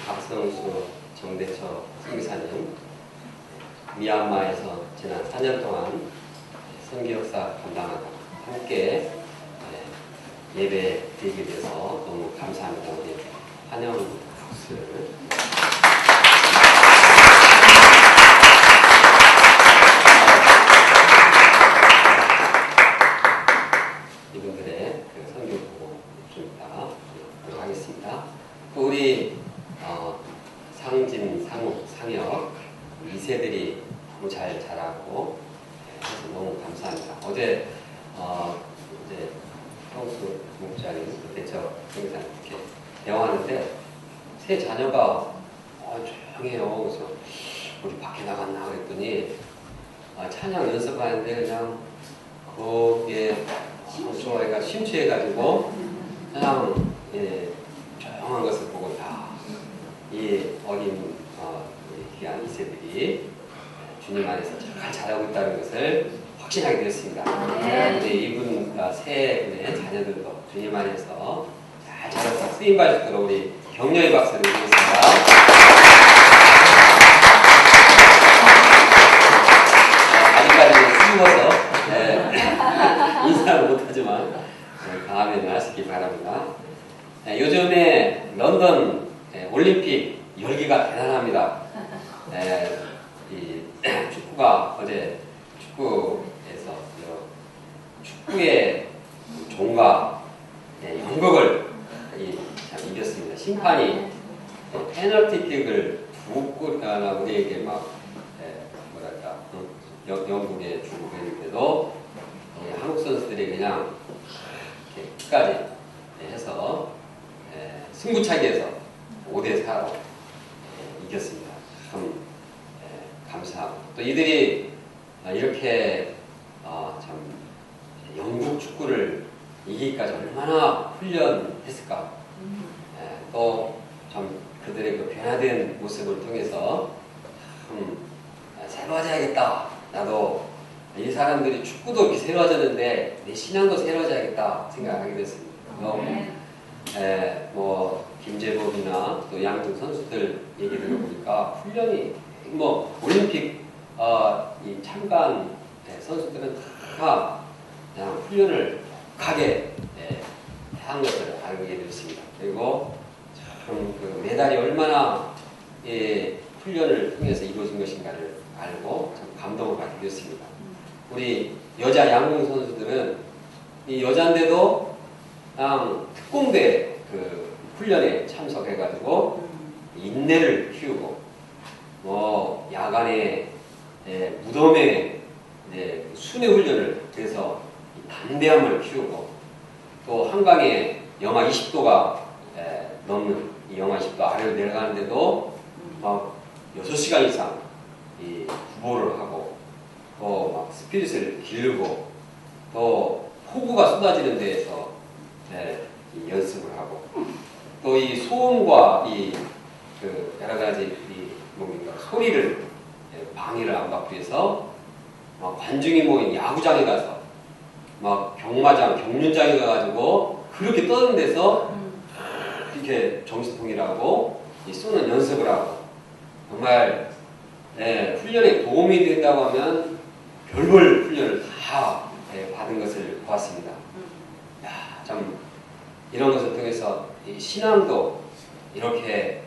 박성수 정대처 선교사님, 미얀마에서 지난 4년 동안 선교역사 감당하고 함께 예배 드리게 돼서 너무 감사합니다. 우리 환영 박수를. 이분들의 그 선교 보고 있습니다. 하겠습니다. 또 우리 상진, 상욱, 상혁 2세들이 너무 잘 자라고 해서 너무 감사합니다. 어제 이제 형수 목자님 대처 행사 이렇게 대화하는데 세 자녀가 조용해요. 그래서 우리 밖에 나갔나 그랬더니 찬양 연습하는데 그냥 거기에 좋아해가 심취해가지고 그냥 조용한 것을 보고 이 어린 귀한 2세들이 주님 안에서 잘 자라고 있다는 것을 확신하게 되었습니다. 근데 이분 세 분의 자녀들도 주님 안에서 잘 자라서 쓰임받을 수 있도록 우리 격려의 박수를 드리겠습니다. 아직까지는 숨어서 인사를 못하지만 다음에는 하시기 바랍니다. 요즘에 런던 올림픽 열기가 대단합니다. 이 축구가 어제 축구에서 축구의 종과 영국을 참 이겼습니다. 심판이 페널티킥을 우리에게 막 뭐랄까 영국에 주고 그랬는데도 한국 선수들이 그냥 끝까지 해서 승부차기에서 5대4로 이겼습니다. 참 감사하고 또 이들이 이렇게 참 영국 축구를 이기기까지 얼마나 훈련했을까. 또 참 그들의 그 변화된 모습을 통해서 참 새로워져야겠다. 나도 이 사람들이 축구도 이렇게 새로워졌는데 내 신앙도 새로워져야겠다 생각하게 됐습니다. 뭐 김재범이나 또 양등 선수들 얘기 들어보니까 훈련이 뭐 올림픽 이 참관 선수들은 다 그냥 훈련을 독하게 한 것을 알게 되었습니다. 그리고 참 그 메달이 얼마나 훈련을 통해서 이루어진 것인가를 알고 참 감동을 받게 되었습니다. 우리 여자 양궁 선수들은 이 여자인데도 그냥 특공대 그 훈련에 참석해가지고 인내를 키우고 뭐 야간에 무덤에 순회 훈련을 해서 담대함을 키우고 또 한강에 영하 20도가 넘는 이 영하 20도 아래로 내려가는데도 막 6시간 이상 이 구보를 하고 또 막 스피릿을 기르고 또 폭우가 쏟아지는 데에서 이 연습을 하고 또 이 소음과 이 그 여러 가지 이 뭡니까 소리를 방해를 안 받기 위해서 막 관중이 모인 야구장에 가서 막 경마장, 경륜장에 가가지고 그렇게 떠는 데서 이렇게 정신통일하고 이 쏘는 연습을 하고 정말 훈련에 도움이 된다고 하면 별별 훈련을 다 받은 것을 보았습니다. 참 이런 것을 통해서 이 신앙도 이렇게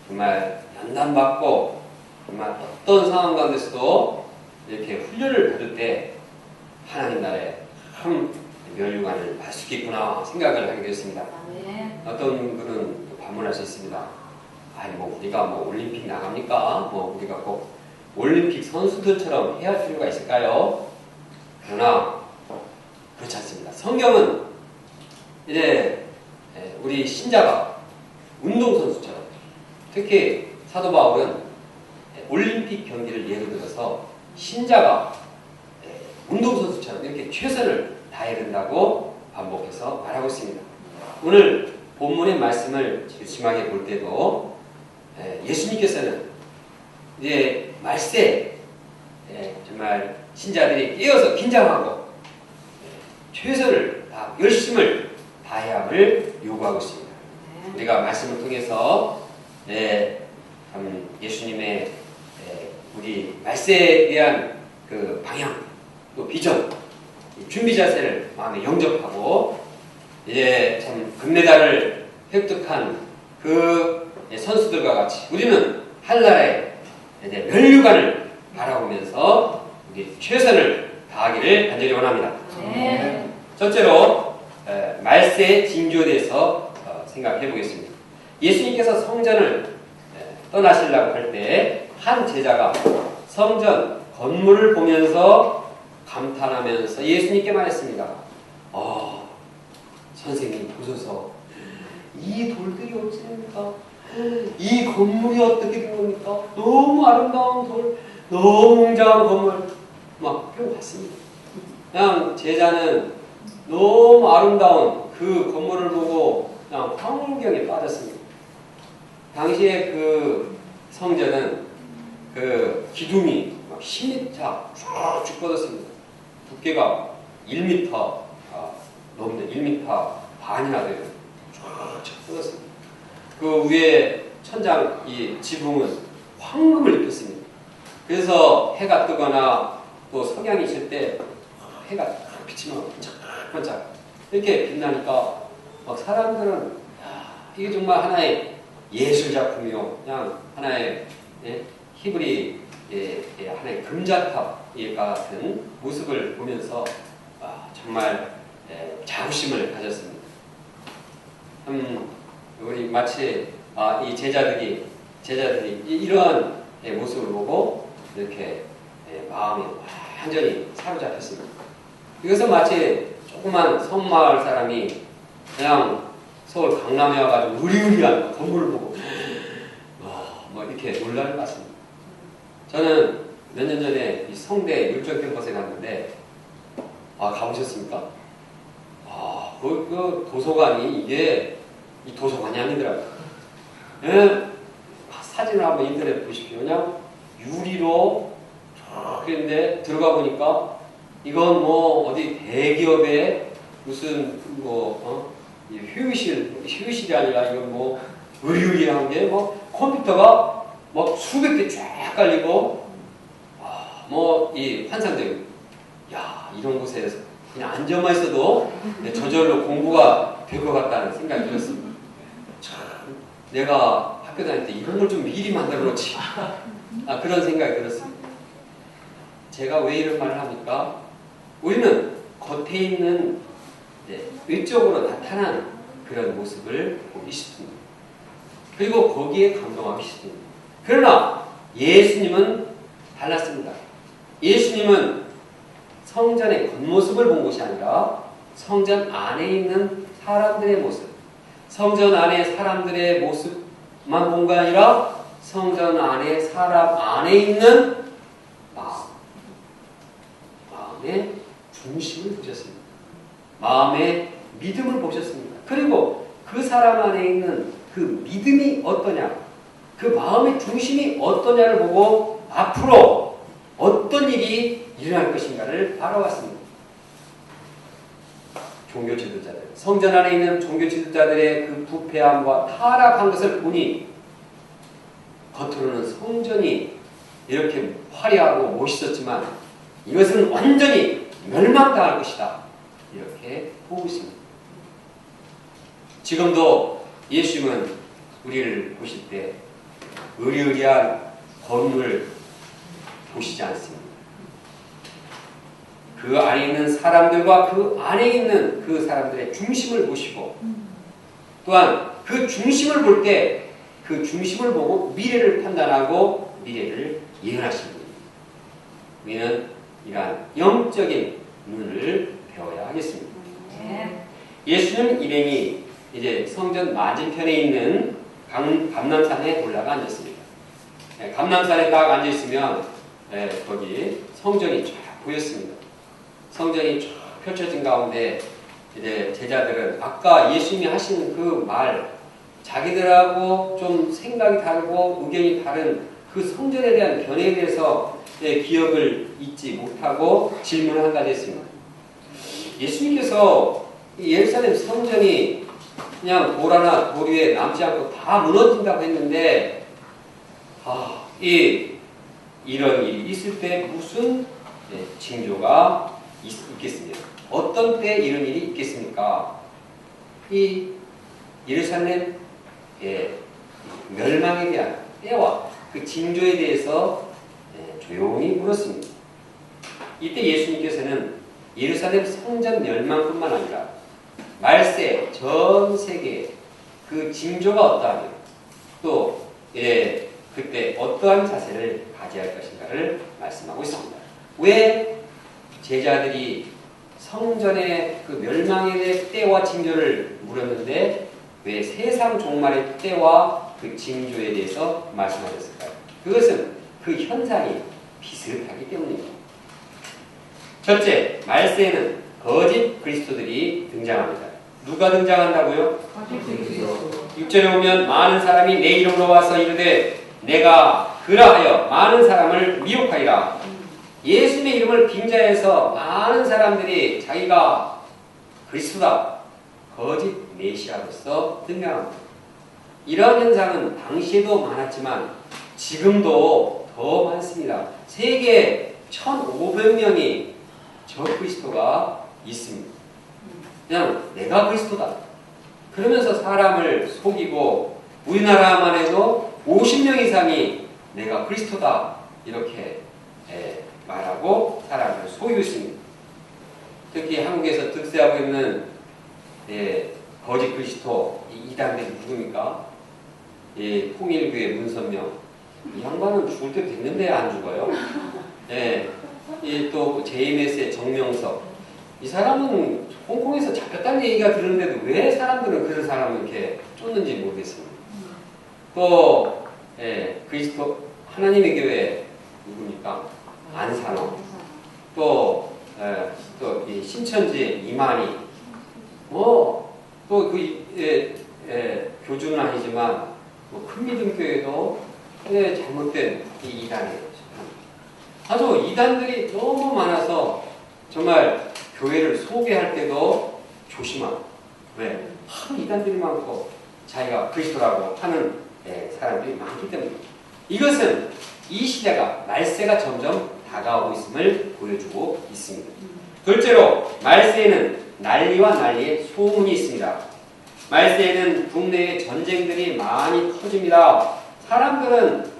정말 연단받고 정말 어떤 상황 가운데서도 이렇게 훈련을 받을 때 하나님 나라에 참 면류관을 받을 수 있겠구나 생각을 하게 되었습니다. 어떤 분은 또 반문할 수 있습니다. 아니 뭐 우리가 뭐 올림픽 나갑니까? 뭐 우리가 꼭 올림픽 선수들처럼 해야 할 필요가 있을까요? 그러나 그렇지 않습니다. 성경은 이제 우리 신자가 운동선수처럼 특히 사도 바울은 올림픽 경기를 예로 들어서 신자가 운동선수처럼 이렇게 최선을 다해야 된다고 반복해서 말하고 있습니다. 오늘 본문의 말씀을 심하게 볼 때도 예수님께서는 이제 말세 정말 신자들이 깨어서 긴장하고 최선을 다 열심을 다해야 함을 요구하고 있습니다. 우리가 말씀을 통해서 예수님의 우리 말세에 대한 그 방향, 또 비전, 준비 자세를 마음에 영접하고 이제 참 금메달을 획득한 그 선수들과 같이 우리는 한나라의 면류관을 바라보면서 우리 최선을 다하기를 간절히 원합니다. 네. 첫째로 말세의 징조에 대해서 생각해 보겠습니다. 예수님께서 성전을 떠나시려고 할 때 한 제자가 성전 건물을 보면서 감탄하면서 예수님께 말했습니다. 선생님 보소서, 이 돌들이 어찌 됩니까? 이 건물이 어떻게 된 겁니까? 너무 아름다운 돌, 너무 웅장한 건물, 막 그런 것 같습니다. 그냥 제자는 너무 아름다운 그 건물을 보고 그냥 황홀경에 빠졌습니다. 당시에 그 성전은 그 기둥이 막 10m 쭉 뻗었습니다. 두께가 1m 넘는데 1m 반이나 돼요. 쭉 뻗었습니다. 그 위에 천장 이 지붕은 황금을 입혔습니다. 그래서 해가 뜨거나 또 석양이 질 때 해가 비치면 반짝반짝 이렇게 빛나니까 막 사람들은 이게 정말 하나의 예술 작품이요, 그냥 하나의 히브리 하나의 금자탑 같은 모습을 보면서 정말 자부심을 가졌습니다. 우리 마치 이 제자들이 이러한 모습을 보고 이렇게 마음이 완전히 사로잡혔습니다. 이것은 마치 조그만 섬마을 사람이 그냥 서울 강남에 와가지고 으리으리한 건물을 보고 뭐 이렇게 놀랄 것 같습니다. 저는 몇 년 전에 이 성대 율정 캠퍼스에 갔는데 가보셨습니까? 그 도서관이 이게 이 도서관이 아니더라고요. 사진을 한번 인터넷 보십시오. 그냥 유리로 그런데 들어가 보니까 이건 뭐 어디 대기업의 무슨 휴일실이 아니라 이건 뭐 의리의리한 게 뭐 컴퓨터가 뭐 수백 개 쫙 깔리고 뭐 이 환상적인 이런 곳에서 그냥 앉아만 있어도 저절로 공부가 될 것 같다는 생각이 들었습니다. 참, 내가 학교 다닐 때 이런 걸 좀 미리 만들어 놓지 그런 생각이 들었습니다. 제가 왜 이런 말을 합니까? 우리는 겉에 있는 외적으로 나타난 그런 모습을 보기 쉽습니다. 그리고 거기에 감동하기 쉽습니다. 그러나 예수님은 달랐습니다. 예수님은 성전의 겉모습을 본 것이 아니라 성전 안에 있는 사람들의 모습, 성전 안에 사람들의 모습만 본 게 아니라 성전 안에 사람 안에 있는 마음의 중심을 보셨습니다. 마음의 믿음을 보셨습니다. 그리고 그 사람 안에 있는 그 믿음이 어떠냐, 그 마음의 중심이 어떠냐를 보고 앞으로 어떤 일이 일어날 것인가를 알아왔습니다. 종교 지도자들, 성전 안에 있는 종교 지도자들의 그 부패함과 타락한 것을 보니 겉으로는 성전이 이렇게 화려하고 멋있었지만 이것은 완전히 멸망당할 것이다, 이렇게 보고 있습니다. 지금도 예수님은 우리를 보실 때 의리의리한 건물을 보시지 않습니다. 그 안에 있는 사람들과 그 안에 있는 그 사람들의 중심을 보시고 또한 그 중심을 볼 때 그 중심을 보고 미래를 판단하고 미래를 예언하십니다. 우리는 이러한 영적인 눈을 배워야 하겠습니다. 예수는 일행이 이제 성전 맞은편에 있는 감람산에 올라가 앉았습니다. 감람산에 딱 앉아있으면 거기 성전이 쫙 보였습니다. 성전이 쫙 펼쳐진 가운데 이제 제자들은 아까 예수님이 하신 그 말, 자기들하고 좀 생각이 다르고 의견이 다른 그 성전에 대한 견해에 대해서 기억을 잊지 못하고 질문을 한 가지 했습니다. 예수님께서 예루살렘 성전이 그냥 돌 하나 돌 위에 남지 않고 다 무너진다고 했는데 이런 일이 있을 때 무슨 징조가 있겠습니까? 어떤 때 이런 일이 있겠습니까? 이 예루살렘 멸망에 대한 때와 그 징조에 대해서 조용히 물었습니다. 이때 예수님께서는 예루살렘 성전 멸망뿐만 아니라 말세 전 세계에 그 징조가 어떠하며 또 그때 어떠한 자세를 가져야 할 것인가를 말씀하고 있습니다. 왜 제자들이 성전의 그 멸망의 때와 징조를 물었는데 왜 세상 종말의 때와 그 징조에 대해서 말씀하셨을까요? 그것은 그 현상이 비슷하기 때문입니다. 첫째, 말세에는 거짓 그리스도들이 등장합니다. 누가 등장한다고요? 6절에 보면 많은 사람이 내 이름으로 와서 이르되 내가 그라하여 많은 사람을 미혹하리라. 예수님의 이름을 빙자해서 많은 사람들이 자기가 그리스도다, 거짓 메시아로서 등장합니다. 이런 현상은 당시에도 많았지만 지금도 더 많습니다. 세계 1,500명이 저 그리스도가 있습니다. 그냥 내가 그리스도다 그러면서 사람을 속이고, 우리나라만 해도 50명 이상이 내가 그리스도다 이렇게 말하고 사람을 속이고 있습니다. 특히 한국에서 득세하고 있는 거짓 그리스도 이단들이 누굽니까? 통일교의 문선명, 이 양반은 죽을 때 됐는데 안 죽어요. 또 JMS의 정명석, 이 사람은 홍콩에서 잡혔다는 얘기가 들었는데도 왜 사람들은 그런 사람을 이렇게 쫓는지 모르겠습니다. 또 그리스도 하나님의 교회 누굽니까? 안산호, 또 이 신천지의 이만희, 또 교주는 아니지만 큰 믿음 교회도 잘못된 이 이단이에요. 아주 이단들이 너무 많아서 정말 교회를 소개할 때도 조심하고, 왜? 이단들이 많고 자기가 그리스도라고 하는 사람들이 많기 때문에 이것은 이 시대가 말세가 점점 다가오고 있음을 보여주고 있습니다. 둘째로 말세에는 난리와 난리의 소문이 있습니다. 말세에는 국내에 전쟁들이 많이 터집니다. 사람들은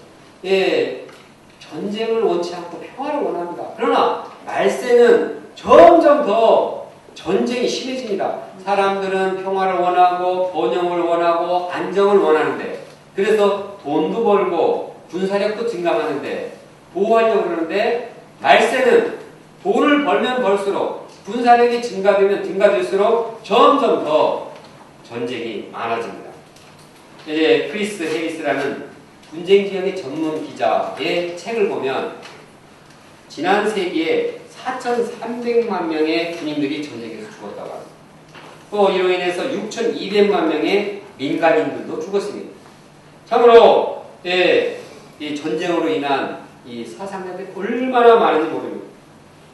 전쟁을 원치 않고 평화를 원합니다. 그러나 말세는 점점 더 전쟁이 심해집니다. 사람들은 평화를 원하고 번영을 원하고 안정을 원하는데, 그래서 돈도 벌고 군사력도 증강하는데 보호하려고 그러는데, 말세는 돈을 벌면 벌수록 군사력이 증가되면 증가될수록 점점 더 전쟁이 많아집니다. 이제 크리스 해리스라는 분쟁 지역의 전문 기자의 책을 보면 지난 세기에 4,300만 명의 군인들이 전쟁에서 죽었다고 합니다. 또 이로 인해서 6,200만 명의 민간인들도 죽었습니다. 참으로 이 전쟁으로 인한 이 사상자들이 얼마나 많은지 모릅니다.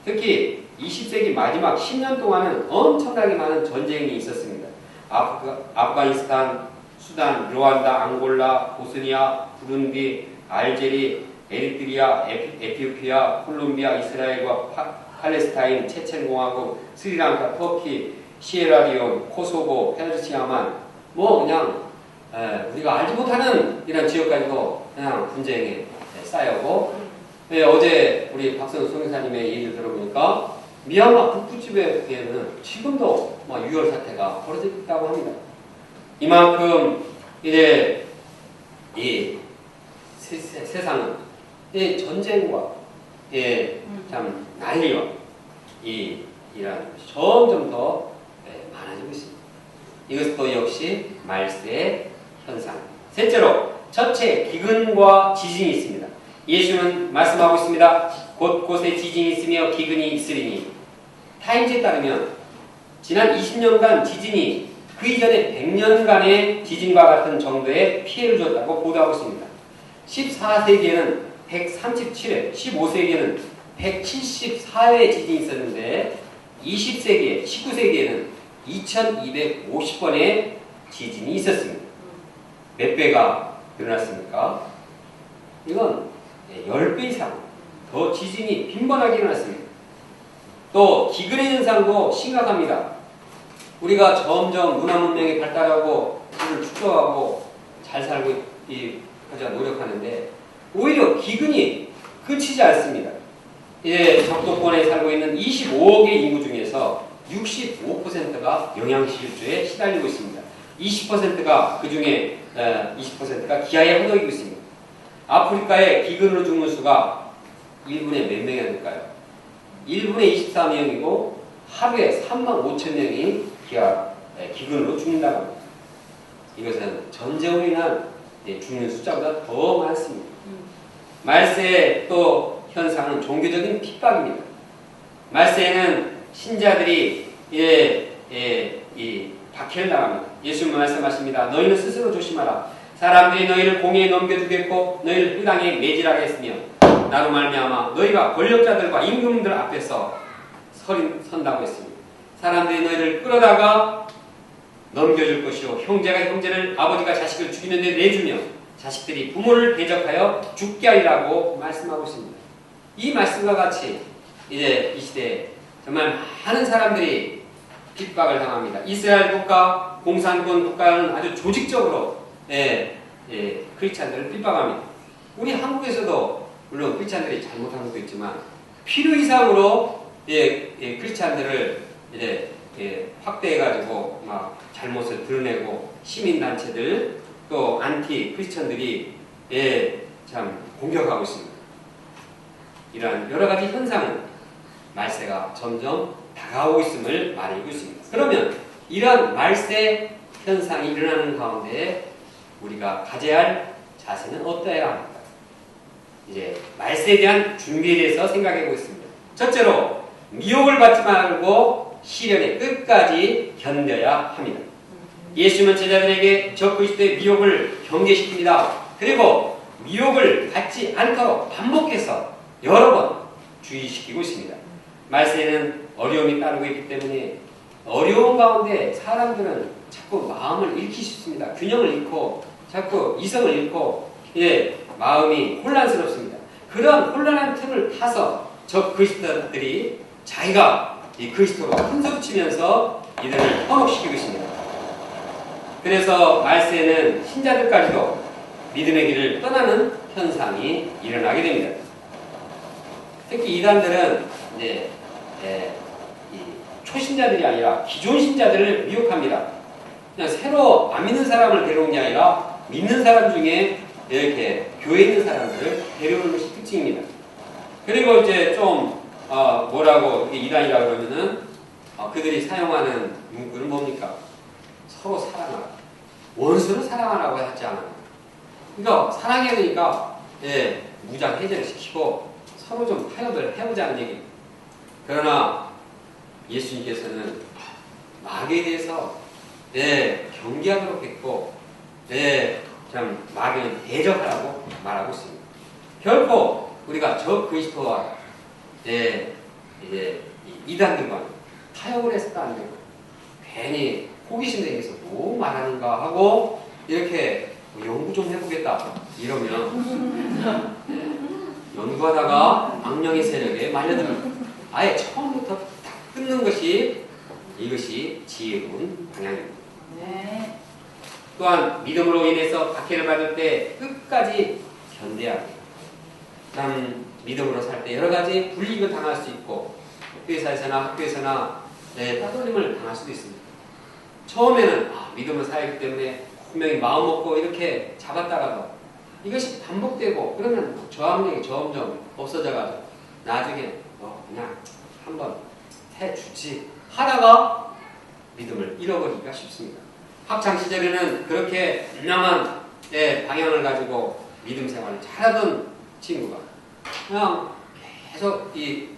특히 20세기 마지막 10년 동안은 엄청나게 많은 전쟁이 있었습니다. 아프가니스탄, 수단, 르완다, 앙골라, 보스니아, 부룬디, 알제리, 에리트리아, 에티오피아, 콜롬비아, 이스라엘과 팔레스타인, 체첸공화국, 스리랑카, 터키, 시에라리온, 코소보, 페르시아만, 그냥 우리가 알지 못하는 이런 지역까지도 그냥 분쟁에 쌓여고, 어제 우리 박선우 선교사님의 얘기를 들어보니까 미얀마 북부지배에는 지금도 유혈 사태가 벌어지고 있다고 합니다. 이만큼 이제 이 세상은 전쟁과 참 난리와 이런 점점 더 많아지고 있습니다. 이것도 역시 말세의 현상. 셋째로, 첫째 기근과 지진이 있습니다. 예수는 말씀하고 있습니다. 곳곳에 지진이 있으며 기근이 있으리니. 타임즈에 따르면 지난 20년간 지진이 그 이전에 100년간의 지진과 같은 정도의 피해를 줬다고 보도하고 있습니다. 14세기에는 137회, 15세기에는 174회의 지진이 있었는데 20세기에, 19세기에는 2250번의 지진이 있었습니다. 몇 배가 늘어났습니까? 이건 10배 이상 더 지진이 빈번하게 일어났습니다. 또 기근의 현상도 심각합니다. 우리가 점점 문화 문명이 발달하고 그를 축소하고 잘 살고 하자 노력하는데 오히려 기근이 그치지 않습니다. 적도권에 살고 있는 25억의 인구 중에서 65%가 영양실조에 시달리고 있습니다. 20%가 그 중에 20%가 기아에 허덕이고 있습니다. 아프리카의 기근으로 죽는 수가 1분에 몇 명이 될까요? 1분에 24명이고 하루에 3만 5천 명이 기근으로 죽는다고 합니다. 이것은 전쟁으로 인한 죽는 숫자보다 더 많습니다. 말세의 또 현상은 종교적인 핍박입니다. 말세에는 신자들이 이 박해를 당합니다. 예수님은 말씀하십니다. 너희는 스스로 조심하라. 사람들이 너희를 공회에 넘겨주겠고 너희를 회당에 매질하게 했으며 나로 말미암아 너희가 권력자들과 임금들 앞에서 선다고 했습니다. 사람들이 너희를 끌어다가 넘겨줄 것이요 형제가 형제를 아버지가 자식을 죽이는 데 내주며 자식들이 부모를 대적하여 죽게 하리라고 말씀하고 있습니다. 이 말씀과 같이 이제 이 시대에 정말 많은 사람들이 핍박을 당합니다. 이스라엘 국가, 공산권 국가는 아주 조직적으로 크리스찬들을 핍박합니다. 우리 한국에서도 물론 크리스찬들이 잘못한 것도 있지만 필요 이상으로 크리스찬들을 확대해가지고 막 잘못을 드러내고 시민단체들 또 안티 크리스찬들이 참 공격하고 있습니다. 이러한 여러 가지 현상은 말세가 점점 다가오고 있음을 말해주고 있습니다. 그러면 이러한 말세 현상이 일어나는 가운데 우리가 가져야 할 자세는 어떠해야 합니까? 이제 말세에 대한 준비에 대해서 생각해 보겠습니다. 첫째로 미혹을 받지 말고 시련의 끝까지 견뎌야 합니다. 예수님은 제자들에게 저 그리스도의 미혹을 경계시킵니다. 그리고 미혹을 받지 않도록 반복해서 여러 번 주의시키고 있습니다. 말세에는 어려움이 따르고 있기 때문에 어려운 가운데 사람들은 자꾸 마음을 잃기 쉽습니다. 균형을 잃고 자꾸 이성을 잃고 마음이 혼란스럽습니다. 그런 혼란한 틈을 타서 저 그리스도들이 자기가 이 그리스도로 큰소리치면서 이들을 현혹시키고 있습니다. 그래서 말세에는 신자들까지도 믿음의 길을 떠나는 현상이 일어나게 됩니다. 특히 이단들은 이 초신자들이 아니라 기존 신자들을 미혹합니다. 그냥 새로 안 믿는 사람을 데려온 게 아니라 믿는 사람 중에 이렇게 교회에 있는 사람들을 데려오는 것이 특징입니다. 그리고 이제 좀 뭐라고 이단이라고 그러면은 그들이 사용하는 문구는 뭡니까? 서로 사랑하라. 원수를 사랑하라고 하지 않아요. 그러니까 사랑해야 되니까 무장 해제를 시키고 서로 좀 타협을 해보자는 얘기. 그러나 예수님께서는 마귀에 대해서 경계하도록 했고 참 마귀는 대적하라고 말하고 있습니다. 결코 우리가 저 그리스도와 이제 이단들과 타협을 해서도 안 되고 괜히 호기심 생겨서 뭐 말하는가 하고 이렇게 연구 좀 해보겠다 이러면 연구하다가 악령의 세력에 말려듭니다. 아예 처음부터 딱 끊는 것이 이것이 지혜로운 방향입니다. 네. 또한 믿음으로 인해서 박해를 받을 때 끝까지 견뎌야 합니다. 참 믿음으로 살 때 여러 가지 불이익을 당할 수 있고 회사에서나 학교에서나 따돌림을 당할 수도 있습니다. 처음에는 믿음을 살기 때문에 분명히 마음 먹고 이렇게 잡았다가도 이것이 반복되고 그러면 저항력이 점점 없어져가지고 나중에 그냥 한번 해주지 하다가 믿음을 잃어버리기가 쉽습니다. 학창시절에는 그렇게 분명한 방향을 가지고 믿음 생활을 잘하던 친구가 그냥 계속 이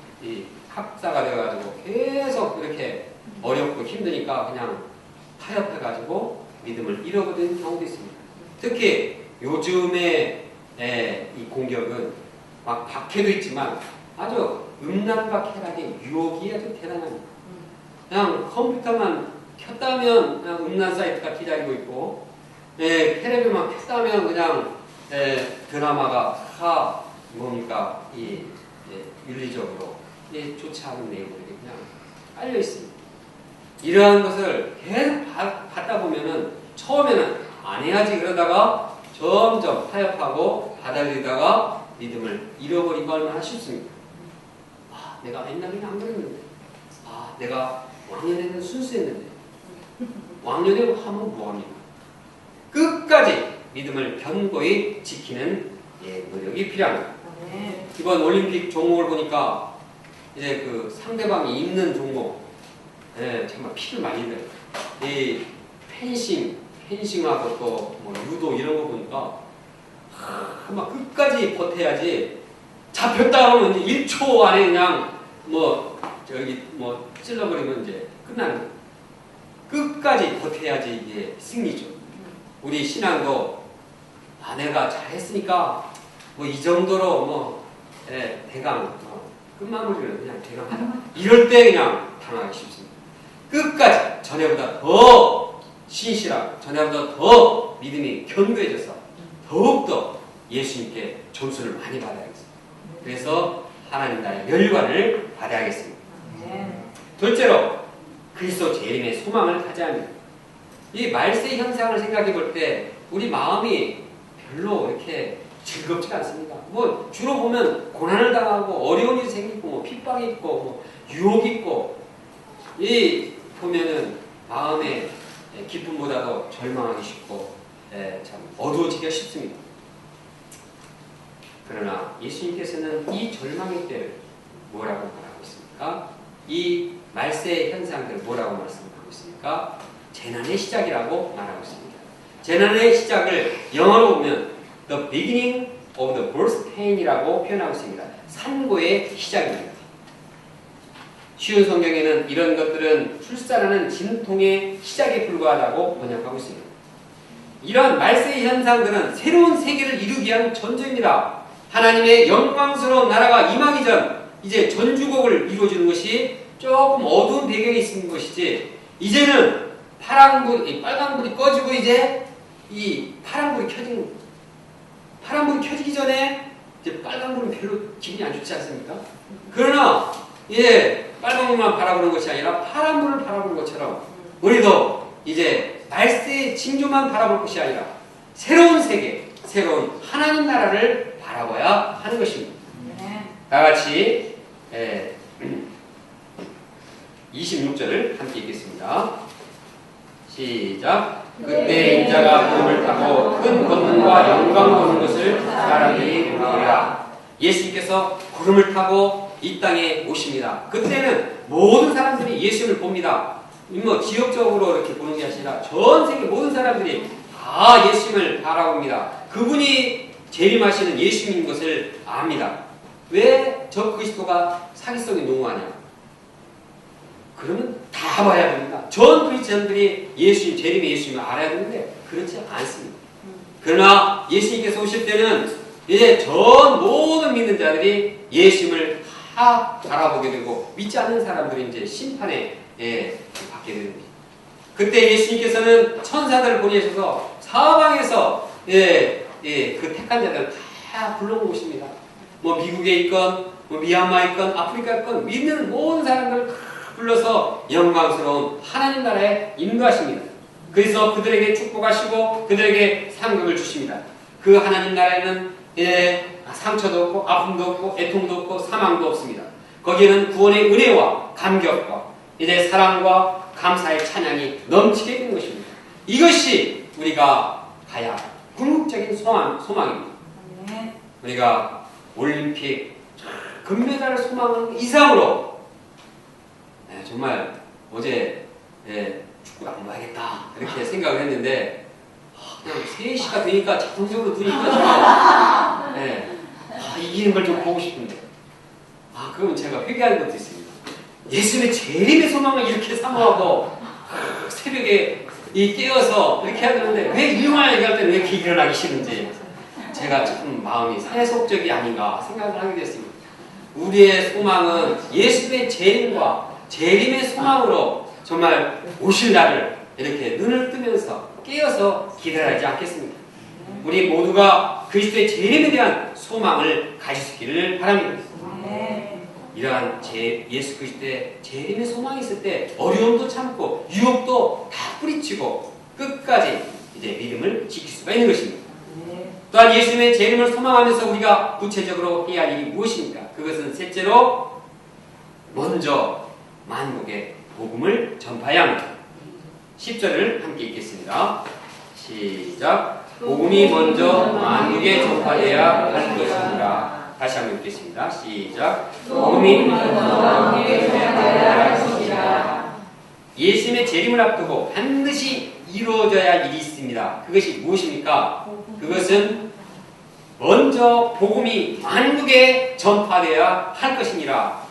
학사가 되어가지고 계속 이렇게 어렵고 힘드니까 그냥 타협해가지고 믿음을 잃어버리는 경우도 있습니다. 특히 요즘의 이 공격은 막 박해도 있지만 아주 음란과 쾌락의 유혹이 아주 대단합니다. 그냥 컴퓨터만 켰다면 그냥 음란 사이트가 기다리고 있고 텔레비만 켰다면 그냥 드라마가 다 뭡니까 이 윤리적으로 좋지 않은 내용들이 그냥 깔려 있습니다. 이러한 것을 계속 받다 보면은 처음에는 안 해야지 그러다가 점점 타협하고 받아들이다가 믿음을 잃어버리고 얼마나 쉽습니까? 아, 내가 옛날에는 안 그랬는데, 아, 내가 왕년에는 순수했는데, 왕년에 하면 뭐합니까? 끝까지 믿음을 견고히 지키는 노력이 필요합니다. 이번 올림픽 종목을 보니까 이제 그 상대방이 입는 종목, 정말 피를 많이 흘려요. 이 펜싱하고 또 뭐 유도 이런 거 보니까 아마 끝까지 버텨야지 잡혔다 하면 이제 1초 안에 그냥 뭐 찔러버리면 이제 끝나는 거예요. 끝까지 버텨야지 이게 승리죠. 우리 신앙도 내가 잘했으니까 뭐 이 정도로 뭐 대강 끝마무리를 그냥 대강 하자. 이럴 때 그냥 당하기 쉽습니다. 끝까지 전에보다 더 신실하고 전에보다 더 믿음이 견고해져서 더욱더 예수님께 점수를 많이 받아야겠습니다. 그래서 하나님 나라의 멸관을 받아야겠습니다. 둘째로 그리스도 재림의 소망을 가져야 합니다. 이 말세 현상을 생각해 볼 때 우리 마음이 별로 이렇게 즐겁지가 않습니다. 뭐 주로 보면 고난을 당하고 어려운 일이 생기고 뭐 핍박이 있고 뭐 유혹이 있고 이 보면은 마음의 기쁨보다도 절망하기 쉽고 참 어두워지기가 쉽습니다. 그러나 예수님께서는 이 절망의 때를 뭐라고 말하고 있습니까? 이 말세 현상들을 뭐라고 말씀하고 있습니까? 재난의 시작이라고 말하고 있습니다. 재난의 시작을 영어로 보면 The beginning of the birth pain이라고 표현하고 있습니다. 산고의 시작입니다. 쉬운 성경에는 이런 것들은 출산하는 진통의 시작에 불과하다고 번역하고 있습니다. 이런 말세의 현상들은 새로운 세계를 이루기 위한 전조입니다. 하나님의 영광스러운 나라가 임하기 전 이제 전주곡을 이루어주는 것이 조금 어두운 배경이 있는 것이지 이제는 빨간불이 꺼지고 이제 이 파란불이 켜지기 전에 이제 빨간불은 별로 기분이 안 좋지 않습니까? 그러나 빨간불만 바라보는 것이 아니라 파란불을 바라보는 것처럼 우리도 이제 말세의 징조만 바라볼 것이 아니라 새로운 세계, 새로운 하나님 나라를 바라봐야 하는 것입니다. 다 같이 26절을 함께 읽겠습니다. 시작. 그때 인자가 구름을 타고 큰 권능과 영광 보는 것을 사람들이 보리라. 예수님께서 구름을 타고 이 땅에 오십니다. 그때는 모든 사람들이 예수님을 봅니다. 뭐 지역적으로 이렇게 보는 게 아니라 전 세계 모든 사람들이 다 예수님을 바라봅니다. 그분이 재림하시는 예수님인 것을 압니다. 왜 저 그리스도가 사기성이 농후하냐? 그러면 다 봐야 됩니다. 전 그리스도인들이 재림의 예수님을 알아야 되는데 그렇지 않습니다. 그러나 예수님께서 오실 때는 이제 전 모든 믿는 자들이 예수님을 다 바라보게 되고 믿지 않는 사람들이 이제 심판에 받게 됩니다. 그때 예수님께서는 천사들을 보내셔서 사방에서 그 택한 자들을 다 불러모으십니다. 뭐 미국에 있건 뭐 미얀마에 있건 아프리카에 있건 믿는 모든 사람들을 불러서 영광스러운 하나님 나라에 인도하십니다. 그래서 그들에게 축복하시고 그들에게 상급을 주십니다. 그 하나님 나라에는 상처도 없고 아픔도 없고 애통도 없고 사망도 없습니다. 거기에는 구원의 은혜와 감격과 이제 사랑과 감사의 찬양이 넘치게 된 것입니다. 이것이 우리가 가야 궁극적인 소망입니다. 우리가 올림픽 금메달을 소망하는 이상으로 정말 어제 축구를 안 봐야겠다 이렇게 생각을 했는데 그냥 3시가 되니까 자동적으로 눈이 떠지고 이기는 걸 좀 보고 싶은데 그러면 제가 회개하는 것도 있습니다. 예수님의 재림의 소망을 이렇게 사모하고 새벽에 깨어서 이렇게 해야 되는데 왜 일용할 얘기할 때는 왜 이렇게 일어나기 싫은지 제가 참 마음이 세속적이 아닌가 생각을 하게 됐습니다. 우리의 소망은 예수님의 재림의 소망으로 정말 오실 날을 이렇게 눈을 뜨면서 깨어서 기다리지 않겠습니까? 우리 모두가 그리스도의 재림에 대한 소망을 가지시기를 바랍니다. 이러한 예수 그리스도의 재림의 소망이 있을 때 어려움도 참고 유혹도 다 뿌리치고 끝까지 이제 믿음을 지킬 수가 있는 것입니다. 또한 예수님의 재림을 소망하면서 우리가 구체적으로 해야 할 일이 무엇입니까? 그것은 셋째로 먼저 만국의 복음을 전파해야 합니다. 10절을 함께 읽겠습니다. 시작. 복음이 먼저 만국에 전파되어야 할 것입니다. 다시 한번 읽겠습니다. 시작. 복음이 먼저 만국에 전파되어야 할 것입니다. 예수님의 재림을 앞두고 반드시 이루어져야 할 일이 있습니다. 그것이 무엇입니까? 그것은 먼저 복음이 만국에 전파되어야 할 것이니라.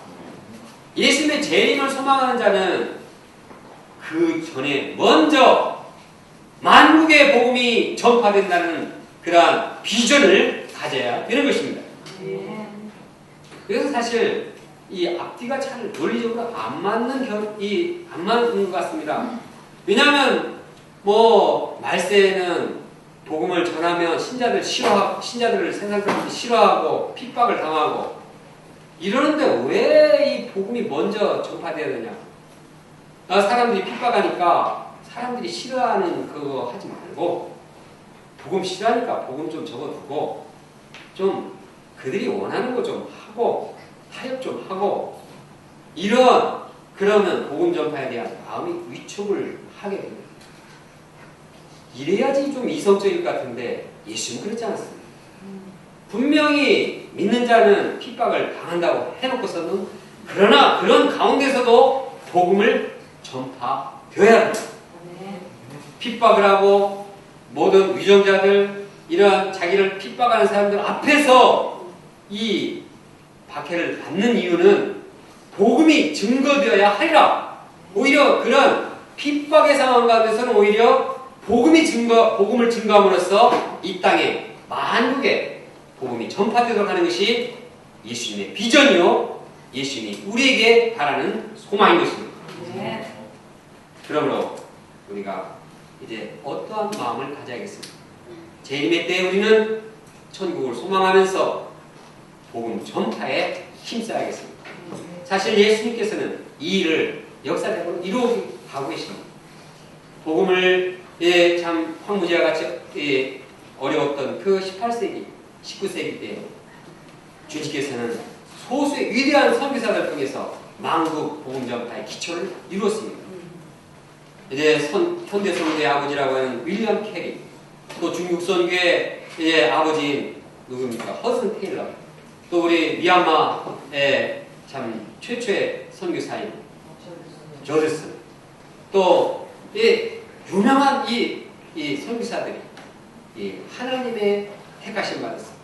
예수님의 재림을 소망하는 자는 그 전에 먼저 만국의 복음이 전파된다는 그러한 비전을 가져야 되는 것입니다. 그래서 사실 이 앞뒤가 잘 논리적으로 안 맞는 것 같습니다. 왜냐하면 말세에는 복음을 전하면 신자들을 세상 사람들이 싫어하고 핍박을 당하고 이러는데 왜 이 복음이 먼저 전파되어야 되냐? 사람들이 핍박하니까 사람들이 싫어하는 그거 하지 말고 복음 싫어하니까 복음 좀 적어두고 좀 그들이 원하는 거 좀 하고 타협 좀 하고 그러면 복음 전파에 대한 마음이 위축을 하게 됩니다. 이래야지 좀 이성적일 것 같은데 예수는 그렇지 않습니다. 분명히 믿는 자는 핍박을 당한다고 해놓고서는 그러나 그런 가운데서도 복음을 전파되어야 합니다. 핍박을 하고 모든 위정자들 이러한 자기를 핍박하는 사람들 앞에서 이 박해를 받는 이유는 복음이 증거되어야 하리라. 오히려 그런 핍박의 상황 가운데서는 오히려 복음을 증거함으로써 이 땅에 만국에 복음이 전파되도록 하는 것이 예수님의 비전이요 예수님이 우리에게 바라는 소망인 것입니다. 그러므로 우리가 이제 어떠한 마음을 가져야겠습니까? 재림의 때 우리는 천국을 소망하면서 복음 전파에 힘써야겠습니다. 사실 예수님께서는 이 일을 역사적으로 이루어가고 계십니다. 복음을 참 황무지와 같이 어려웠던 그 18세기, 19세기 때 주님께서는 소수의 위대한 선교사를 통해서 만국 복음 전파의 기초를 이루었습니다. 이제 현대 선교의 아버지라고 하는 윌리엄 캐리, 또 중국 선교의 아버지인 누굽니까? 허슨 테일러, 또 우리 미얀마의 참 최초의 선교사인 조르슨, 또 유명한 이 선교사들이 하나님의 택하심 받았습니다.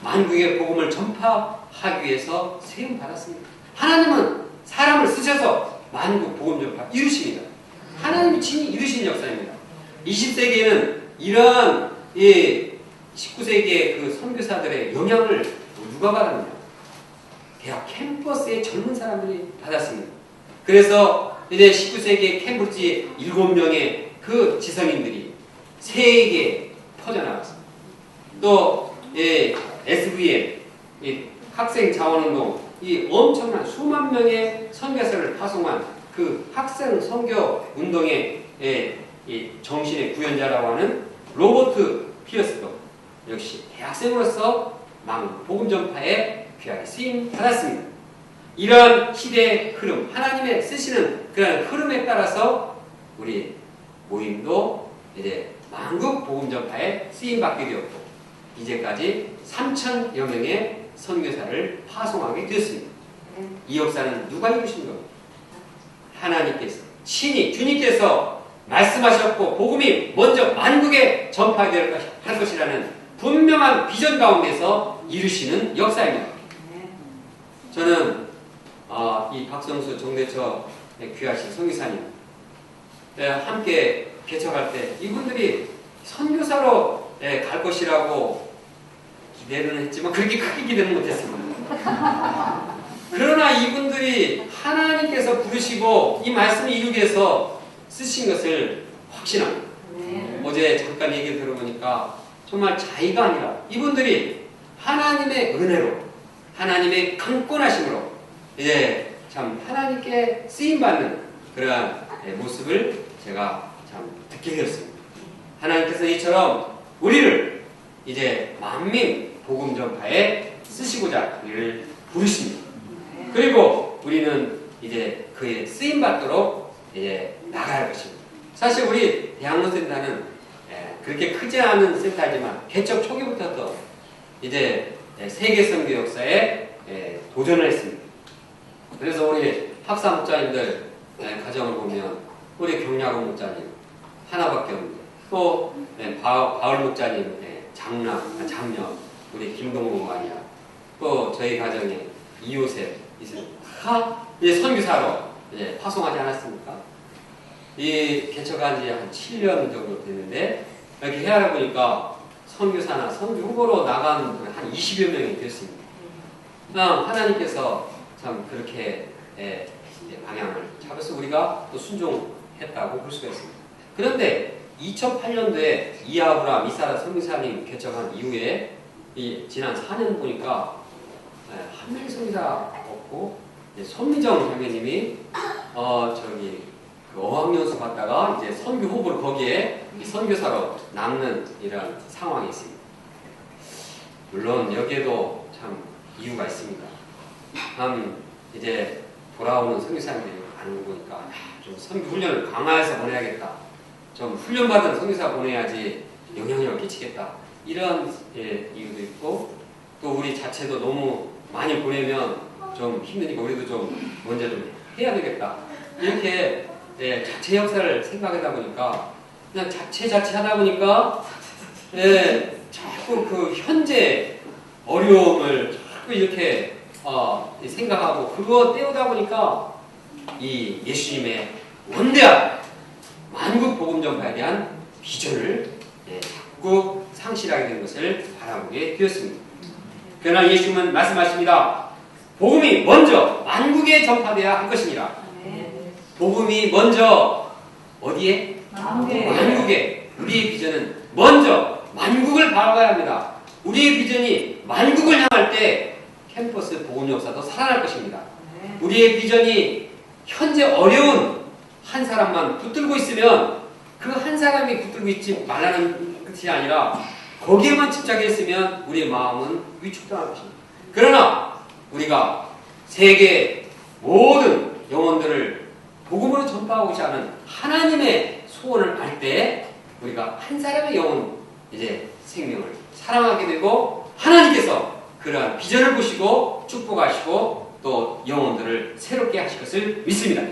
만국의 복음을 전파하기 위해서 세움 받았습니다. 하나님은 사람을 쓰셔서 만국 복음 전파 이루십니다. 하나님이 친히 이루신 역사입니다. 20세기에는 이러한 19세기의 그 선교사들의 영향을 누가 받았느냐? 대학 캠퍼스의 젊은 사람들이 받았습니다. 그래서 이제 19세기에 캠브리지 7명의 그 지성인들이 세계에 퍼져나갔습니다. 또 SVM 학생 자원운동, 이 엄청난 수만 명의 선교사를 파송한 그 학생 선교 운동의 정신의 구현자라고 하는 로버트 피어스도 역시 대학생으로서 복음 전파에 귀하게 쓰임 받았습니다. 이러한 시대의 흐름, 하나님의 쓰시는 그런 흐름에 따라서 우리 모임도 이제 만국 복음 전파에 쓰임 받게 되었고 이제까지 3,000여 명의 선교사를 파송하게 되었습니다. 이 역사는 누가 이루신 겁니까? 하나님께서 친히 주님께서 말씀하셨고 복음이 먼저 만국에 전파될 할 것이라는 분명한 비전 가운데서 이루시는 역사입니다. 저는 이 박성수 정대처 귀하신 선교사님 함께 개척할 때 이분들이 선교사로 갈 것이라고 기대는 했지만 그렇게 크게 기대는 못했습니다. 그러나 이분들이 하나님께서 부르시고 이 말씀을 이루기 위해서 쓰신 것을 확신합니다. 어제 잠깐 얘기를 들어보니까 정말 자의가 아니라 이분들이 하나님의 은혜로, 하나님의 강권하심으로 이제 참 하나님께 쓰임받는 그러한 모습을 제가 참 듣게 되었습니다. 하나님께서 이처럼 우리를 이제 만민 복음 전파에 쓰시고자 우리를 부르십니다. 그리고 우리는 이제 그의 쓰임 받도록 이제 나가야 할 것입니다. 사실 우리 대학로센터는 그렇게 크지 않은 센터지만 개척 초기부터 이제 세계 선교 역사에 도전을 했습니다. 그래서 우리 학사 목자님들 가정을 보면 우리 경락원 목자님 하나밖에 없는데 또 바울 목자님 장녀 우리 김동국 마니아 또 저희 가정에 이요셉 다 이제 선교사로 이제 파송하지 않았습니까? 이 개척한 지 한 7년 정도 됐는데 이렇게 해야 보니까 선교사나 선교 후보로 나간 분이 한 20여 명이 됐습니다. 하나님께서 참 그렇게 방향을 잡아서 우리가 또 순종했다고 볼 수가 있습니다. 그런데 2008년도에 이아브라 미사라 선교사님 개척한 이후에 지난 4년 보니까 한 명의 선교사 없고 손미정 장로님이 저기 그 어학연수 받다가 이제 선교 후보로 거기에 선교사로 남는 이런 상황이 있습니다. 물론 여기에도 참 이유가 있습니다. 이제 돌아오는 선교사님들이 많은 거 보니까 좀 선교 훈련을 강화해서 보내야겠다. 좀 훈련받은 선교사 보내야지 영향력을 끼치겠다. 이런 이유도 있고 또 우리 자체도 너무 많이 보내면 좀 힘드니까 우리도 좀 먼저 좀 해야 되겠다. 이렇게 자체 역사를 생각하다 보니까 그냥 자체 하다 보니까 자꾸 그 현재 어려움을 자꾸 이렇게 생각하고 그거 떼우다 보니까 이 예수님의 원대한 만국 복음 전파에 대한 비전을 자꾸 상실하게 된 것을 바라보게 되었습니다. 그러나 예수님은 말씀하십니다. 복음이 먼저 만국에 전파되어야 할 것이니라. 복음이 먼저 어디에? 만국에. 우리의 비전은 먼저 만국을 바라봐야 합니다. 우리의 비전이 만국을 향할 때 캠퍼스 복음 역사도 살아날 것입니다. 우리의 비전이 현재 어려운 한 사람만 붙들고 있으면 그 한 사람이 붙들고 있지 말라는 뜻이 아니라 거기에만 집착했으면 우리의 마음은 위축당할 것입니다. 그러나 우리가 세계 모든 영혼들을 복음으로 전파하고자 하는 하나님의 소원을 알 때 우리가 한 사람의 영혼 이제 생명을 사랑하게 되고 하나님께서 그러한 비전을 보시고 축복하시고 또 영혼들을 새롭게 하실 것을 믿습니다.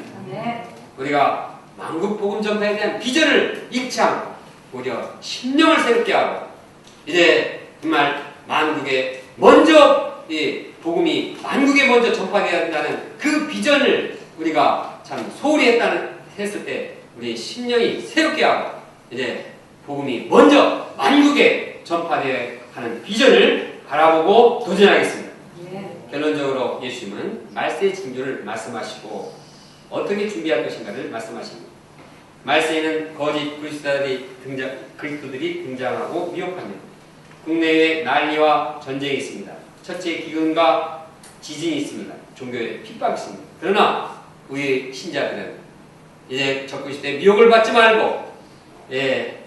우리가 만국 복음 전파에 대한 비전을 잃지 않고 오히려 심령을 새롭게 하고 이제 정말 만국에 먼저 이 복음이 만국에 먼저 전파되어야 한다는 그 비전을 우리가 참 소홀히 했을 때 우리 심령이 새롭게 하고 이제 복음이 먼저 만국에 전파되어야 하는 비전을 바라보고 도전하겠습니다. 결론적으로 예수님은 말세의 징조를 말씀하시고 어떻게 준비할 것인가를 말씀하십니다. 말세에는 거짓 그리스도들이 등장하고 미혹합니다. 국내에 난리와 전쟁이 있습니다. 첫째 기근과 지진이 있습니다. 종교에 핍박이 있습니다. 그러나 우리 신자들은 이제 적그 시대에 미혹을 받지 말고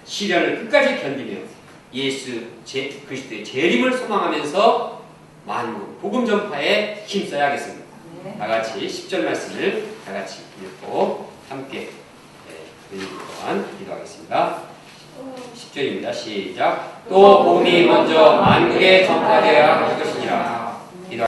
시련을 끝까지 견디며 예수 그리스도의 재림을 소망하면서 만국 복음 전파에 힘써야 하겠습니다. 다같이 10절 말씀을 다같이 읽고 함께 읽는 동안 기도하겠습니다. 10절입니다. 시작. 또 복음이 먼저 만국에 전파되어야 할 것이니라.